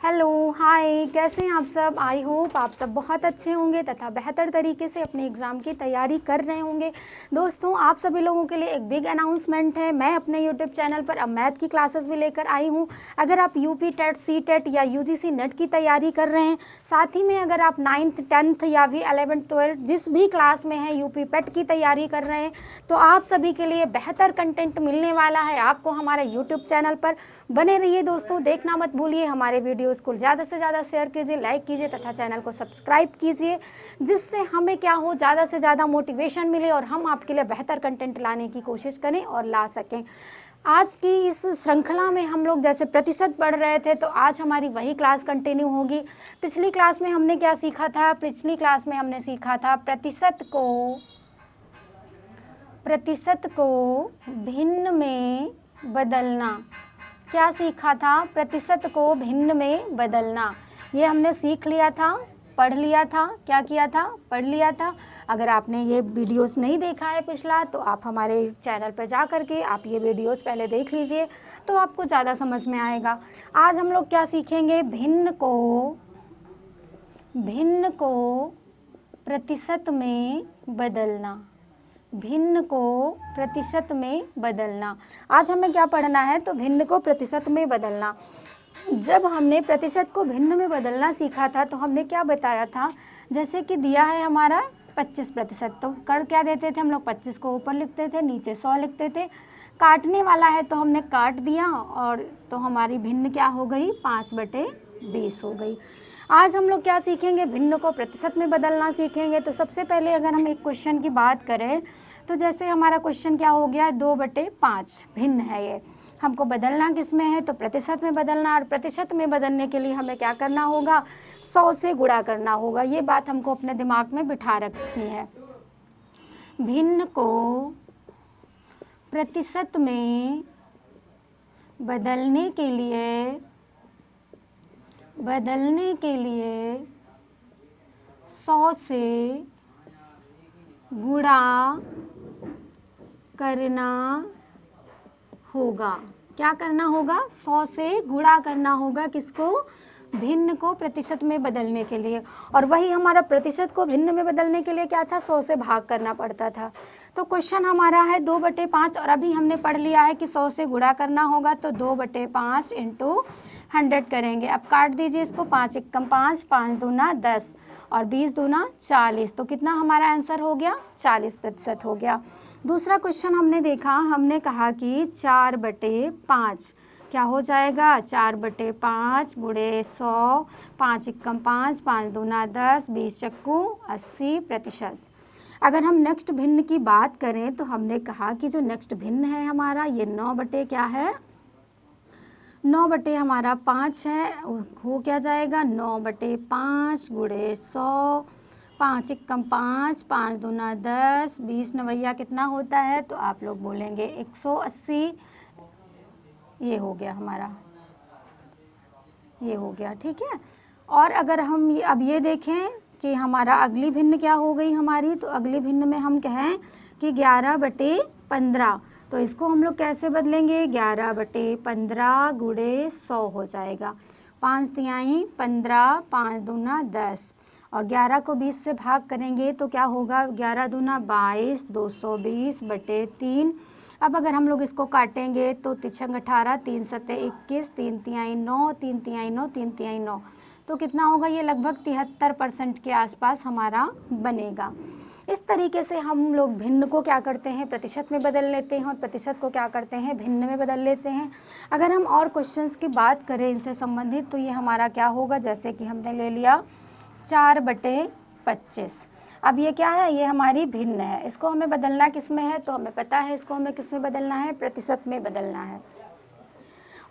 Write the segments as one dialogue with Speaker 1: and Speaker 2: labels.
Speaker 1: Hello, हाय, कैसे हैं आप सब। आई होप आप सब बहुत अच्छे होंगे तथा बेहतर तरीके से अपने एग्ज़ाम की तैयारी कर रहे होंगे। दोस्तों, आप सभी लोगों के लिए एक बिग अनाउंसमेंट है। मैं अपने यूट्यूब चैनल पर अब मैथ की क्लासेस भी लेकर आई हूँ। अगर आप यूपी टेट, सी टेट या यूजीसी नेट की तैयारी कर रहे हैं, साथ ही में अगर आप 9th 10th या भी 11th 12th जिस भी क्लास में हैं यूपी पेट की तैयारी कर रहे हैं, तो आप सभी के लिए बेहतर कंटेंट मिलने वाला है आपको हमारे यूट्यूब चैनल पर। बने रहिए दोस्तों, देखना मत भूलिए। हमारे वीडियोस को ज़्यादा से ज़्यादा शेयर कीजिए, लाइक कीजिए तथा चैनल को सब्सक्राइब कीजिए, जिससे हमें क्या हो, ज़्यादा से ज़्यादा मोटिवेशन मिले और हम आपके लिए बेहतर कंटेंट लाने की कोशिश करें और ला सकें। आज की इस श्रृंखला में हम लोग जैसे प्रतिशत पढ़ रहे थे, तो आज हमारी वही क्लास कंटिन्यू होगी। पिछली क्लास में हमने क्या सीखा था? पिछली क्लास में हमने सीखा था प्रतिशत को भिन्न में बदलना। क्या सीखा था? प्रतिशत को भिन्न में बदलना। ये हमने सीख लिया था, पढ़ लिया था। क्या किया था? पढ़ लिया था। अगर आपने ये वीडियोस नहीं देखा है पिछला, तो आप हमारे चैनल पर जा कर के आप ये वीडियोस पहले देख लीजिए, तो आपको ज़्यादा समझ में आएगा। आज हम लोग क्या सीखेंगे? भिन्न को प्रतिशत में बदलना। भिन्न को प्रतिशत में बदलना। आज हमें क्या पढ़ना है? तो भिन्न को प्रतिशत में बदलना। जब हमने प्रतिशत को भिन्न में बदलना सीखा था, तो हमने क्या बताया था? जैसे कि दिया है हमारा 25%, तो कर क्या देते थे हम लोग? 25 को ऊपर लिखते थे, नीचे 100 लिखते थे। काटने वाला है तो हमने काट दिया, और तो हमारी भिन्न क्या हो गई? 5/20 हो गई। आज हम लोग क्या सीखेंगे? भिन्न को प्रतिशत में बदलना सीखेंगे। तो सबसे पहले अगर हम एक क्वेश्चन की बात करें, तो जैसे हमारा क्वेश्चन क्या हो गया? 2/5 भिन्न है। ये हमको बदलना किस में है? तो प्रतिशत में बदलना। और प्रतिशत में बदलने के लिए हमें क्या करना होगा? 100 से गुणा करना होगा। ये बात हमको अपने दिमाग में बिठा रखनी है। भिन्न को प्रतिशत में बदलने के लिए 100 से गुणा करना होगा। क्या करना होगा? 100 से गुणा करना होगा। किसको? भिन्न को प्रतिशत में बदलने के लिए। और वही हमारा प्रतिशत को भिन्न में बदलने के लिए क्या था? 100 से भाग करना पड़ता था। तो क्वेश्चन हमारा है 2/5, और अभी हमने पढ़ लिया है कि 100 से गुणा करना होगा, तो 2/5 × 100 करेंगे। अब काट दीजिए इसको। 5 एकम 5, 5 दूना 10 और 20 दूना 40। तो कितना हमारा आंसर हो गया? 40% हो गया। दूसरा क्वेश्चन हमने देखा, हमने कहा कि 4/5 क्या हो जाएगा? 4/5 × 100, 5 एकम 5, 5 दूना 10, 20 चक्कू 80%। अगर हम नेक्स्ट भिन्न की बात करें, तो हमने कहा कि जो नेक्स्ट भिन्न है हमारा, ये 9 क्या है? 9 हमारा 5 है। हो क्या जाएगा? 9/5 × 100, 5 एकम 5, 5 दूना 10, 20 नवैया कितना होता है? तो आप लोग बोलेंगे 180। ये हो गया हमारा, ये हो गया। ठीक है। और अगर हम अब ये देखें कि हमारा अगली भिन्न क्या हो गई हमारी, तो अगली भिन्न में हम कहें कि 11/15, तो इसको हम लोग कैसे बदलेंगे? 11/15 × 100 हो जाएगा। 5 तिहाई 15, 5 दूना 10, और 11 को 20 से भाग करेंगे तो क्या होगा? 11 दूना 22, 220/3। अब अगर हम लोग इसको काटेंगे तो 3 18, 3 7 21, 3 तिहाई 9, 3 तिहाई 9, 3 तिहाई 9, तो कितना होगा? ये लगभग 73% के आसपास हमारा बनेगा। इस तरीके से हम लोग भिन्न को क्या करते हैं? प्रतिशत में बदल लेते हैं, और प्रतिशत को क्या करते हैं? भिन्न में बदल लेते हैं। अगर हम और क्वेश्चंस की बात करें इनसे संबंधित, तो ये हमारा क्या होगा? जैसे कि हमने ले लिया 4/25। अब ये क्या है? ये हमारी भिन्न है। इसको हमें बदलना किस में है? तो हमें पता है इसको हमें किस में बदलना है? प्रतिशत में बदलना है।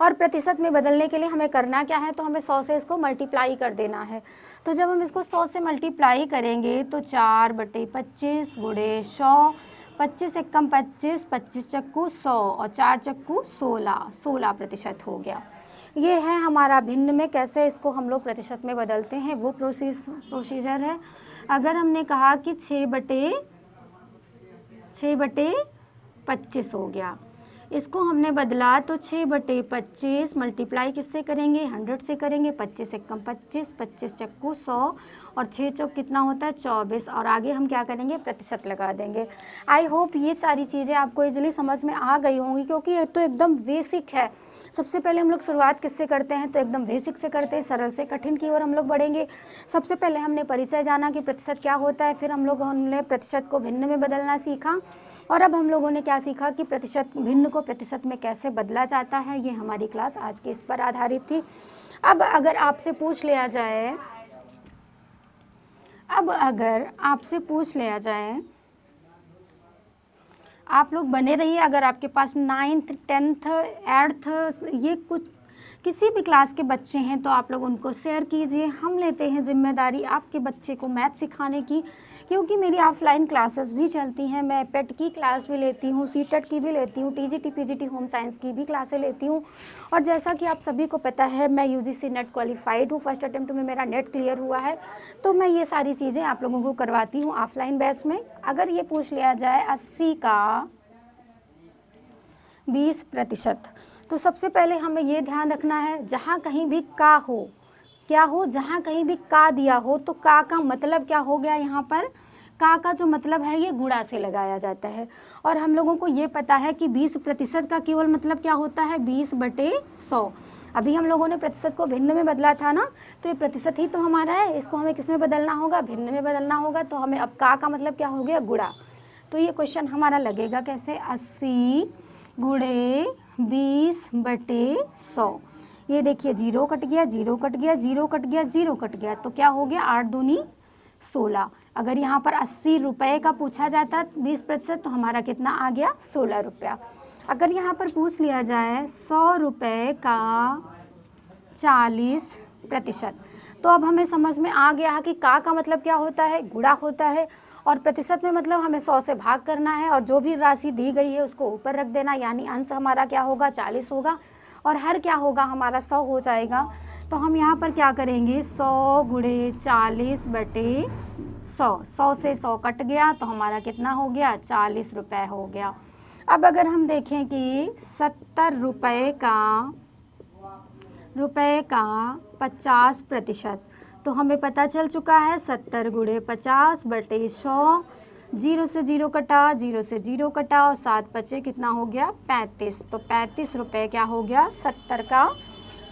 Speaker 1: और प्रतिशत में बदलने के लिए हमें करना क्या है? तो हमें 100 से इसको मल्टीप्लाई कर देना है। तो जब हम इसको 100 से मल्टीप्लाई करेंगे, तो 4/25 × 100, 25 एकम 25, 25 चक्कू 100 और 4 चक्कू 16, 16% हो गया। ये है हमारा भिन्न में कैसे इसको हम लोग प्रतिशत में बदलते हैं, वो प्रोसीजर है। अगर हमने कहा कि 6/25 हो गया, इसको हमने बदला तो 6/25 मल्टीप्लाई किससे करेंगे, 100 से करेंगे। 25 एकम 25, 25 चक्कू 100 और 6 चौक कितना होता है 24, और आगे हम क्या करेंगे, प्रतिशत लगा देंगे। आई होप ये सारी चीज़ें आपको इजीली समझ में आ गई होंगी, क्योंकि ये तो एकदम बेसिक है। सबसे पहले हम लोग शुरुआत किससे करते हैं, तो एकदम बेसिक से करते हैं, सरल से कठिन की ओर हम लोग बढ़ेंगे। सबसे पहले हमने परिचय जाना कि प्रतिशत क्या होता है, फिर हम लोगों ने प्रतिशत को भिन्न में बदलना सीखा, और अब हम लोगों ने क्या सीखा कि प्रतिशत भिन्न को प्रतिशत में कैसे बदला जाता है। ये हमारी क्लास आज के इस पर आधारित थी। अब अगर आपसे पूछ लिया जाए आप लोग बने रहिए, अगर आपके पास 9th 10th 8th ये कुछ किसी भी क्लास के बच्चे हैं तो आप लोग उनको शेयर कीजिए। हम लेते हैं जिम्मेदारी आपके बच्चे को मैथ सिखाने की, क्योंकि मेरी ऑफलाइन क्लासेस भी चलती हैं। मैं पेट की क्लास भी लेती हूँ, सीटेट की भी लेती हूँ, टीजीटी पीजीटी होम साइंस की भी क्लासें लेती हूँ। और जैसा कि आप सभी को पता है मैं यूजीसी नेट क्वालिफाइड हूँ, फर्स्ट अटेम्प्ट में मेरा नेट क्लियर हुआ है, तो मैं ये सारी चीज़ें आप लोगों को करवाती हूँ ऑफलाइन बैच में। अगर ये पूछ लिया जाए 80 का 20%, तो सबसे पहले हमें ये ध्यान रखना है, जहाँ कहीं भी का हो, क्या हो, जहाँ कहीं भी का दिया हो तो का मतलब क्या हो गया, यहाँ पर का जो मतलब है ये गुणा से लगाया जाता है। और हम लोगों को ये पता है कि 20% का केवल मतलब क्या होता है, 20/100। अभी हम लोगों ने प्रतिशत को भिन्न में बदला था ना, तो ये प्रतिशत ही तो हमारा है, इसको हमें किस में बदलना होगा, भिन्न में बदलना होगा। तो हमें अब का मतलब क्या हो गया, गुणा। तो ये क्वेश्चन हमारा लगेगा कैसे, 80 गुणे 20/100। ये देखिए 0 कट गया, 0 कट गया, 0 कट गया, 0 कट गया, तो क्या हो गया 8 दूनी 16। अगर यहाँ पर 80 रुपये का पूछा जाता 20%, तो हमारा कितना आ गया 16 रुपया। अगर यहाँ पर पूछ लिया जाए 100 रुपये का 40%, तो अब हमें समझ में आ गया कि का मतलब क्या होता है, गुणा होता है, और प्रतिशत में मतलब हमें 100 से भाग करना है, और जो भी राशि दी गई है उसको ऊपर रख देना, यानी अंश हमारा क्या होगा 40 होगा, और हर क्या होगा हमारा 100 हो जाएगा। तो हम यहाँ पर क्या करेंगे, 100 गुणे 40/100, 100 से 100 कट गया, तो हमारा कितना हो गया 40 रुपये हो गया। अब अगर हम देखें कि 70 रुपये का 50%, तो हमें पता चल चुका है 70 गुणे 50/100, 0 से 0 कटा, 0 से 0 कटा, और 7 बचे, कितना हो गया 35। तो 35 रुपये क्या हो गया, 70 का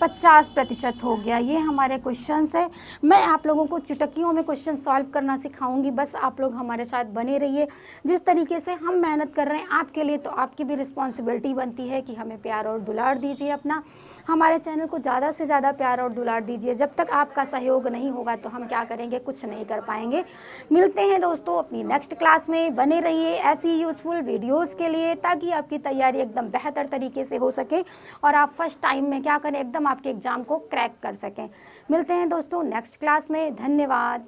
Speaker 1: 50% हो गया। ये हमारे क्वेश्चंस है। मैं आप लोगों को चुटकियों में क्वेश्चन सॉल्व करना सिखाऊंगी, बस आप लोग हमारे साथ बने रहिए। जिस तरीके से हम मेहनत कर रहे हैं आपके लिए, तो आपकी भी रिस्पॉन्सिबिलिटी बनती है कि हमें प्यार और दुलार दीजिए अपना। हमारे चैनल को ज़्यादा से ज़्यादा प्यार और दुलार दीजिए। जब तक आपका सहयोग नहीं होगा तो हम क्या करेंगे, कुछ नहीं कर पाएंगे। मिलते हैं दोस्तों अपनी नेक्स्ट क्लास में। बने रहिए ऐसी यूज़फुल वीडियोज़ के लिए, ताकि आपकी तैयारी एकदम बेहतर तरीके से हो सके और आप फर्स्ट टाइम में क्या करें, एकदम आपके एग्ज़ाम को क्रैक कर सकें। मिलते हैं दोस्तों नेक्स्ट क्लास में। धन्यवाद।